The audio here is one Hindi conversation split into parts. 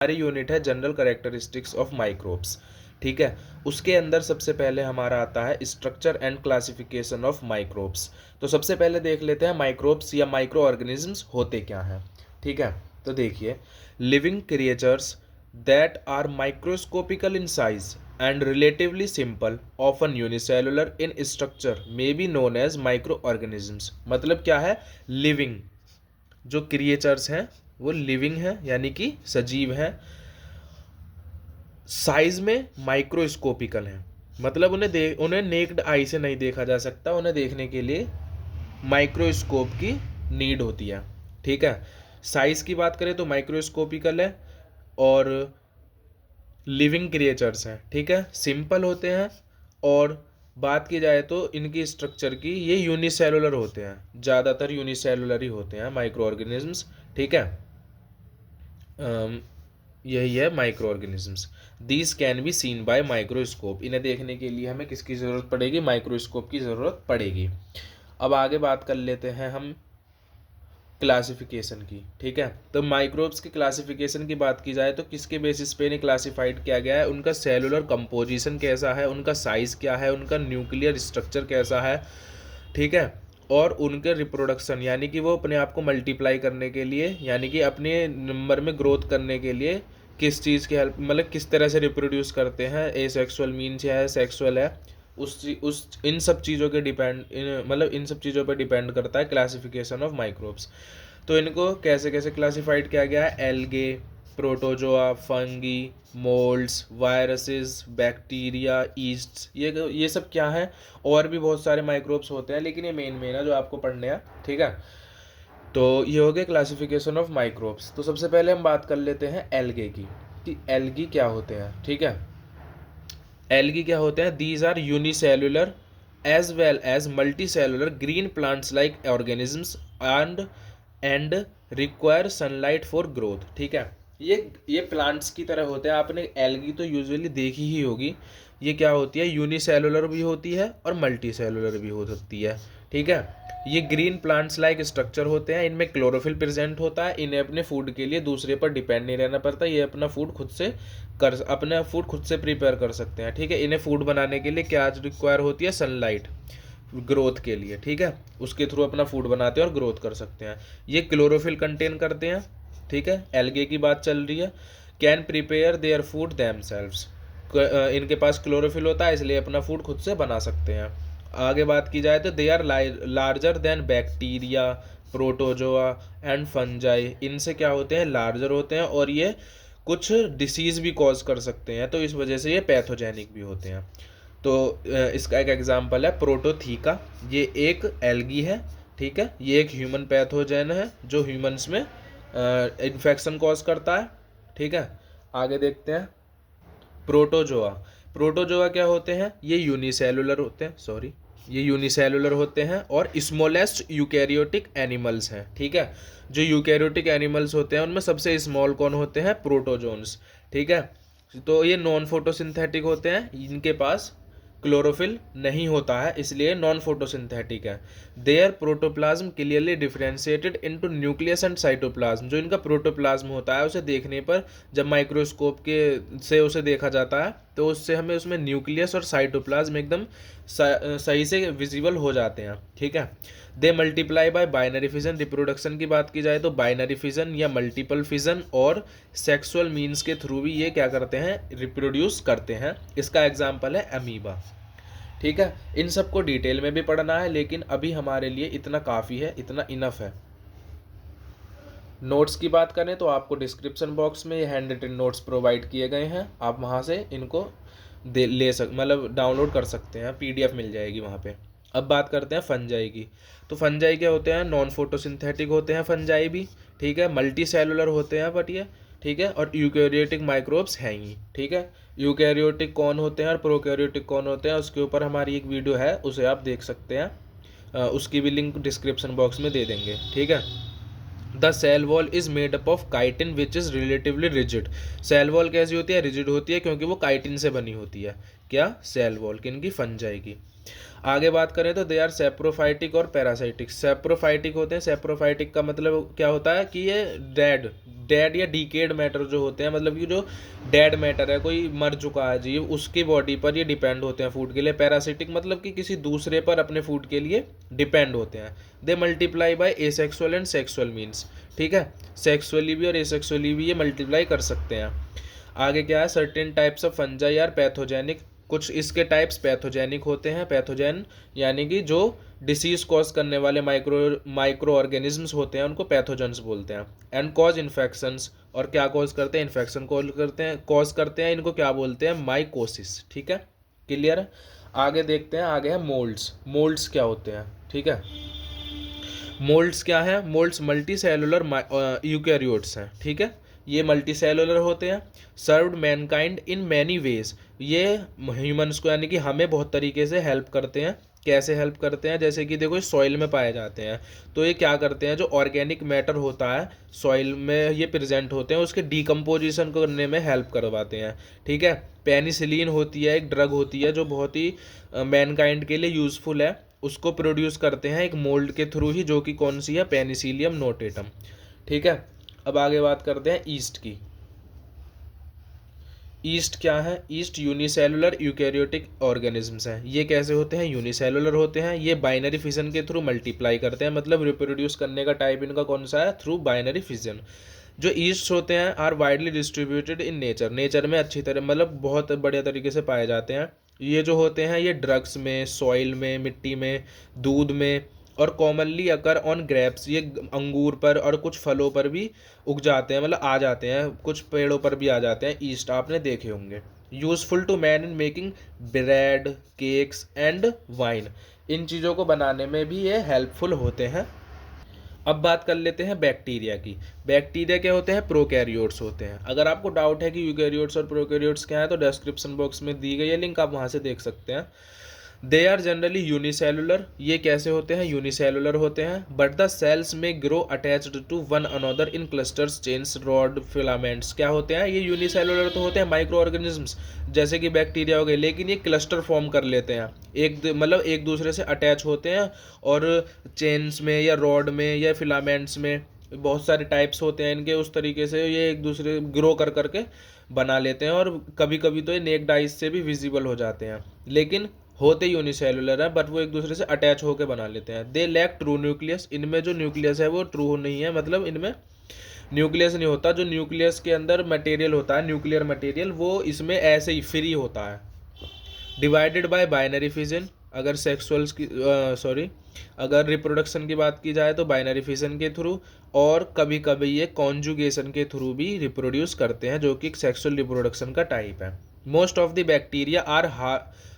हमारी यूनिट है जनरल कैरेक्टरिस्टिक्स ऑफ माइक्रोब्स। ठीक है, उसके अंदर सबसे पहले हमारा आता है structure and classification of microbes. तो सबसे पहले देख लेते हैं माइक्रोब्स या माइक्रो ऑर्गेनिजम्स होते क्या हैं। ठीक है, तो देखिए, living creatures that are microscopical in size and relatively simple, often unicellular in structure, may be known as microorganisms। मतलब क्या है, लिविंग जो क्रिएचर्स हैं वो लिविंग हैं यानी कि सजीव हैं, साइज में माइक्रोस्कोपिकल हैं, मतलब उन्हें नेक्ड आई से नहीं देखा जा सकता, उन्हें देखने के लिए माइक्रोस्कोप की नीड होती है। ठीक है, साइज की बात करें तो माइक्रोस्कोपिकल है और लिविंग क्रिएचर्स हैं। ठीक है, सिंपल होते हैं और बात की जाए तो इनकी स्ट्रक्चर की ये यूनिसेलुलर होते हैं, ज़्यादातर यूनिसेलुलर ही होते हैं माइक्रो ऑर्गेनिजम्स। ठीक है, यही है microorganisms. These can be seen by microscope. इन्हें देखने के लिए हमें किसकी ज़रूरत पड़ेगी, माइक्रोस्कोप की ज़रूरत पड़ेगी। अब आगे बात कर लेते हैं हम क्लासिफिकेशन की। ठीक है, तो माइक्रोब्स की क्लासिफिकेशन की बात की जाए तो किसके बेसिस पे इन्हें क्लासिफाइड किया गया है, उनका सेलुलर कंपोजिशन कैसा है, उनका साइज़ क्या है, उनका न्यूक्लियर स्ट्रक्चर कैसा है। ठीक है, और उनके रिप्रोडक्शन यानी कि वो अपने आप को मल्टीप्लाई करने के लिए यानी कि अपने नंबर में ग्रोथ करने के लिए किस चीज़ की हेल्प, मतलब किस तरह से रिप्रोड्यूस करते हैं, एसेक्सुअल मीन्स है, सेक्सुअल है, उस इन सब चीज़ों के मतलब इन सब चीज़ों पर डिपेंड करता है क्लासिफिकेशन ऑफ माइक्रोब्स। तो इनको कैसे कैसे क्लासिफाइड किया गया है, algae, protozoa, fungi, moulds, viruses, bacteria, east, ये सब क्या है, और भी बहुत सारे माइक्रोब्स होते हैं, लेकिन ये मेन है जो आपको पढ़ने हैं। ठीक है, तो ये हो गया क्लासिफिकेशन ऑफ माइक्रोब्स। तो सबसे पहले हम बात कर लेते हैं एल्गे की, कि एल्गी क्या होते हैं। ठीक है, एल्गी क्या होते हैं, these are unicellular as well as multicellular green plants like organisms and require sunlight for growth. ठीक है, ये प्लांट्स की तरह होते हैं। आपने एल्गी तो यूजुअली देखी ही होगी। ये क्या होती है, यूनिसेलुलर भी होती है और मल्टी सेलुलर भी हो सकती है। ठीक है, ये ग्रीन प्लांट्स लाइक स्ट्रक्चर होते हैं, इनमें क्लोरोफिल प्रेजेंट होता है, इन्हें अपने फूड के लिए दूसरे पर डिपेंड नहीं रहना पड़ता, ये अपना फूड खुद से प्रिपेयर कर सकते हैं। ठीक है, इन्हें फूड बनाने के लिए क्या रिक्वायर होती है, सनलाइट, ग्रोथ के लिए। ठीक है, उसके थ्रू अपना फूड बनाते हैं और ग्रोथ कर सकते हैं। ये क्लोरोफिल कंटेन करते हैं। ठीक है, एल्गे की बात चल रही है। Can prepare their food themselves, इनके पास क्लोरोफिल होता है इसलिए अपना फूड खुद से बना सकते हैं। आगे बात की जाए तो they are larger than bacteria, protozoa and fungi. इनसे क्या होते हैं, लार्जर होते हैं और ये कुछ डिसीज़ भी कॉज कर सकते हैं, तो इस वजह से ये पैथोजेनिक भी होते हैं। तो इसका एक एग्जांपल है प्रोटोथीका, ये एक एल्गी है। ठीक है, ये एक ह्यूमन पैथोजन है जो ह्यूमंस में इन्फेक्शन कॉज करता है। ठीक है, आगे देखते हैं प्रोटोजोआ। प्रोटोजोआ क्या होते हैं, ये यूनिसेलुलर होते हैं और स्मॉलेस्ट यूकैरियोटिक एनिमल्स हैं। ठीक है, जो यूकैरियोटिक एनिमल्स होते हैं उनमें सबसे स्मॉल कौन होते हैं, प्रोटोजोन्स। ठीक है, तो ये नॉन फोटोसिंथेटिक होते हैं, इनके पास क्लोरोफिल नहीं होता है इसलिए नॉन फोटोसिंथेटिक है। Their protoplasm clearly differentiated into nucleus and cytoplasm. जो इनका प्रोटोप्लाज्म होता है उसे देखने पर जब माइक्रोस्कोप के से उसे देखा जाता है तो उससे हमें उसमें न्यूक्लियस और साइटोप्लाज्म एकदम सही से विजिबल हो जाते हैं। ठीक है, दे multiply by binary fission. Reproduction की बात की जाए तो बाइनरी फिजन या मल्टीपल फिजन और सेक्सुअल मीन्स के थ्रू भी ये क्या करते हैं, रिप्रोड्यूस करते हैं। इसका एग्जाम्पल है अमीबा। ठीक है, इन सबको डिटेल में भी पढ़ना है लेकिन अभी हमारे लिए इतना काफ़ी है, इतना इनफ है। नोट्स की बात करें तो आपको डिस्क्रिप्शन बॉक्स में ये हैंड रिटन नोट्स प्रोवाइड किए गए हैं, आप वहाँ से इनको मतलब डाउनलोड कर सकते हैं, PDF मिल जाएगी वहाँ पे। अब बात करते हैं फंजाई की। तो फंजाई क्या होते हैं, नॉन फोटोसिंथेटिक होते हैं फंजाई भी। ठीक है, मल्टी सेलुलर होते हैं बट ये, ठीक है, और यूकैरियोटिक माइक्रोब्स हैं ही। ठीक है, यूकैरियोटिक कौन होते हैं और प्रोकैरियोटिक कौन होते हैं उसके ऊपर हमारी एक वीडियो है, उसे आप देख सकते हैं, उसकी भी लिंक डिस्क्रिप्शन बॉक्स में दे देंगे। ठीक है, the cell wall is made up of chitin which is relatively rigid. Cell wall कैसी होती है, रिजिड होती है क्योंकि वो काइटिन से बनी होती है। क्या, सेल वॉल किनकी, फंजाई की। आगे बात करें तो दे आर सेप्रोफाइटिक और पैरासाइटिक। सेप्रोफाइटिक होते हैं, सेप्रोफाइटिक का मतलब क्या होता है कि ये डेड डेड या डिकेड मैटर जो होते हैं, मतलब कि जो डेड मैटर है, कोई मर चुका है जीव, उसकी बॉडी पर ये डिपेंड होते हैं फूड के लिए। पैरासिटिक मतलब कि किसी दूसरे पर अपने फूड के लिए डिपेंड होते हैं। दे multiply by asexual and sexual means, ठीक है, सेक्सुअली भी और एसेक्सुअली भी ये मल्टीप्लाई कर सकते हैं। आगे क्या है, certain types of fungi are pathogenic. कुछ इसके टाइप्स पैथोजेनिक होते हैं, पैथोजेन यानी कि जो डिसीज कॉज करने वाले माइक्रो ऑर्गेनिजम्स होते हैं उनको पैथोजेंस बोलते हैं। एंड कॉज इन्फेक्शंस, और क्या कॉज करते हैं, इन्फेक्शन कॉज करते हैं, इनको क्या बोलते हैं, माइकोसिस, ठीक है, क्लियर है। आगे देखते हैं, आगे है मोल्ड्स। मोल्ड्स क्या होते हैं, ठीक है, मोल्ड्स क्या है, मोल्ड्स मल्टी सेलुलर यूकैरियोट्स हैं, ठीक है, ये मल्टी सेलुलर होते हैं। Served Mankind in many ways, ये ह्यूमंस को यानी कि हमें बहुत तरीके से हेल्प करते हैं। कैसे हेल्प करते हैं, जैसे कि देखो सॉइल में पाए जाते हैं, तो ये क्या करते हैं, जो ऑर्गेनिक मैटर होता है सॉइल में ये प्रेजेंट होते हैं, उसके डिकम्पोजिशन करने में हेल्प करवाते हैं, ठीक है। पेनिसिलिन होती है, एक ड्रग होती है जो बहुत ही मैनकाइंड के लिए यूज़फुल है, उसको प्रोड्यूस करते हैं एक मोल्ड के थ्रू ही, जो कि कौन सी है, पेनिसिलियम नोटेटम, ठीक है। अब आगे बात करते हैं ईस्ट की। ईस्ट क्या है, ईस्ट यूनिसेलुलर यूकैरियोटिक ऑर्गेनिजम्स हैं। ये कैसे होते हैं, यूनिसेलुलर होते हैं, ये बाइनरी फिजन के थ्रू मल्टीप्लाई करते हैं, मतलब रिप्रोड्यूस करने का टाइप इनका कौन सा है, थ्रू बाइनरी फिजन। जो ईस्ट होते हैं are widely distributed in nature, nature में अच्छी तरह मतलब बहुत बढ़िया तरीके से पाए जाते हैं। ये जो होते हैं ये ड्रग्स में, सॉइल में, मिट्टी में, दूध में, और कॉमनली अकर ऑन ग्रेप्स, ये अंगूर पर और कुछ फलों पर भी उग जाते हैं, मतलब आ जाते हैं, कुछ पेड़ों पर भी आ जाते हैं, ईस्ट आपने देखे होंगे। Useful to man in making bread, cakes and wine, इन चीज़ों को बनाने में भी ये हेल्पफुल होते हैं। अब बात कर लेते हैं बैक्टीरिया की। बैक्टीरिया क्या होते हैं, प्रोकैरियोट्स होते हैं। अगर आपको डाउट है कि यूकैरियोट्स और प्रोकैरियोट्स क्या है तो डिस्क्रिप्शन बॉक्स में दी गई है लिंक, आप वहाँ से देख सकते हैं। दे आर जनरली यूनिसेलुलर, ये कैसे होते हैं, यूनिसेलुलर होते हैं, बट द सेल्स में grow attached to one another in clusters, chains, rod, filaments. क्या होते हैं ये, यूनिसेलुलर तो होते हैं माइक्रो ऑर्गेनिजम्स जैसे कि बैक्टीरिया हो गए, लेकिन ये क्लस्टर फॉर्म कर लेते हैं, मतलब एक दूसरे से अटैच होते हैं, और चेन्स में या रॉड में या फिलामेंट्स में बहुत सारे टाइप्स होते हैं इनके, उस तरीके से ये एक दूसरे ग्रो कर करके बना लेते हैं, और कभी कभी तो ये नेक्ड आइज से भी विजिबल हो जाते हैं, लेकिन होते यूनिसेलुलर है, बट वो एक दूसरे से अटैच होकर बना लेते हैं। दे लैक ट्रू न्यूक्लियस, इनमें जो न्यूक्लियस है वो ट्रू नहीं है, मतलब इनमें न्यूक्लियस नहीं होता, जो न्यूक्लियस के अंदर मटेरियल होता है, न्यूक्लियर मटेरियल, वो इसमें ऐसे ही फ्री होता है। डिवाइडेड बाय बाइनरी फिजन, अगर सेक्सुअल्स की अगर रिप्रोडक्शन की बात की जाए तो बाइनरी फिजन के थ्रू, और कभी कभी ये कॉन्जुगेशन के थ्रू भी रिप्रोड्यूस करते हैं, जो कि सेक्सुअल रिप्रोडक्शन का टाइप है। Most of the bacteria are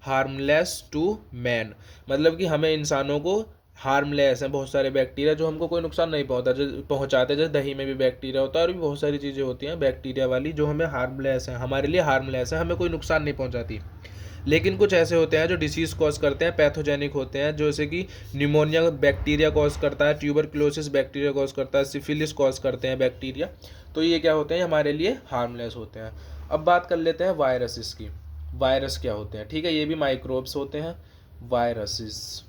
harmless to man, मतलब कि हमें इंसानों को हार्मलेस हैं बहुत सारे बैक्टीरिया जो हमको कोई नुकसान नहीं पहुंचाते, जैसे दही में भी बैक्टीरिया होता है और भी बहुत सारी चीज़ें होती हैं बैक्टीरिया वाली जो हमें हार्मलेस हैं, हमारे लिए हार्मलेस है, हमें कोई नुकसान नहीं पहुंचाती। लेकिन कुछ ऐसे होते हैं जो डिसीज़ कॉज करते हैं, पैथोजेनिक होते हैं, जैसे कि निमोनिया बैक्टीरिया कॉज करता है, ट्यूबरक्लोसिस बैक्टीरिया कॉज करता है, सिफिलिस कॉज करते हैं बैक्टीरिया, तो ये क्या होते हैं, हमारे लिए हार्मलेस होते हैं। अब बात कर लेते हैं वायरसेस की। वायरस क्या होते हैं, ठीक है, ये भी माइक्रोब्स होते हैं। Viruses,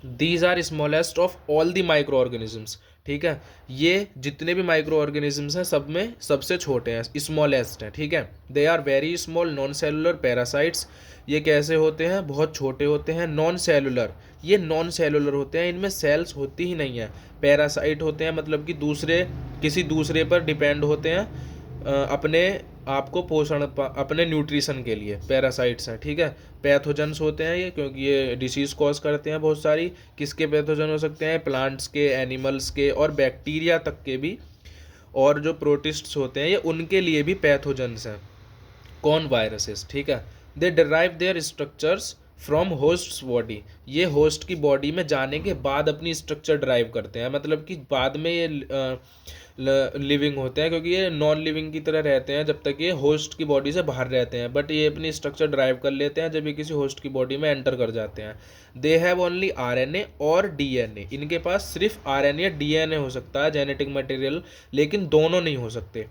these are smallest of all the microorganisms, ठीक है, ये जितने भी माइक्रो ऑर्गेनिजम्स हैं सब में सबसे छोटे हैं, स्मॉलेस्ट हैं, ठीक है। They are very small non cellular parasites, ये कैसे होते हैं, बहुत छोटे होते हैं। नॉन सेलुलर, ये नॉन सेलुलर होते हैं, इनमें सेल्स होती ही नहीं है। पैरासाइट होते हैं मतलब कि किसी दूसरे पर डिपेंड होते हैं अपने आपको पोषण अपने न्यूट्रिशन के लिए, पैरासाइट्स हैं, ठीक है। पैथोजन्स होते हैं ये, क्योंकि ये डिसीज़ कॉज करते हैं बहुत सारी। किसके पैथोजन हो सकते हैं, प्लांट्स के, एनिमल्स के, और बैक्टीरिया तक के भी, और जो प्रोटिस्ट्स होते हैं ये उनके लिए भी पैथोजन्स हैं। कौन, वायरसेस, ठीक है। They derive their structures from hosts body, ये होस्ट की बॉडी में जाने के बाद अपनी स्ट्रक्चर ड्राइव करते हैं, मतलब कि बाद में ये लिविंग होते हैं, क्योंकि ये नॉन लिविंग की तरह रहते हैं जब तक ये होस्ट की बॉडी से बाहर रहते हैं, बट ये अपनी स्ट्रक्चर ड्राइव कर लेते हैं जब ये किसी होस्ट की बॉडी में एंटर कर जाते हैं। दे हैव ओनली आरएनए और डीएनए, इनके पास सिर्फ आरएनए या डीएनए हो सकता है जेनेटिक मटेरियल, लेकिन दोनों नहीं हो सकते,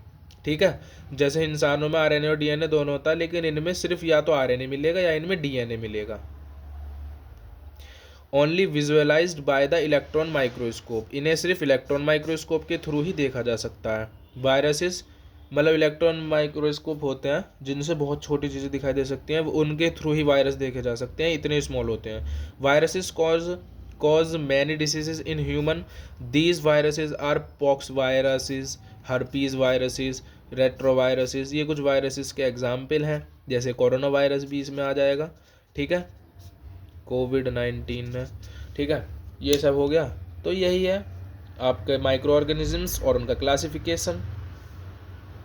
ठीक है। जैसे इंसानों में आरएनए और डीएनए दोनों होता है, लेकिन इनमें सिर्फ या तो आरएनए मिलेगा या इनमें डीएनए मिलेगा। Only visualised by the electron microscope, इन्हें सिर्फ इलेक्ट्रॉन माइक्रोस्कोप के थ्रू ही देखा जा सकता है। वायरसेस मतलब इलेक्ट्रॉन माइक्रोस्कोप होते हैं जिनसे बहुत छोटी चीज़ें दिखाई दे सकती हैं, उनके थ्रू ही वायरस देखे जा सकते हैं, इतने स्मॉल होते हैं। Viruses cause many diseases in human, these viruses are pox viruses, herpes viruses, retroviruses, ये कुछ वायरसेस के एग्जाम्पल हैं, जैसे कोरोना वायरस भी इसमें आ जाएगा, ठीक है, कोविड-19 में, ठीक है, ये सब हो गया। तो यही है आपके माइक्रो ऑर्गेनिजम्स और उनका क्लासिफिकेशन।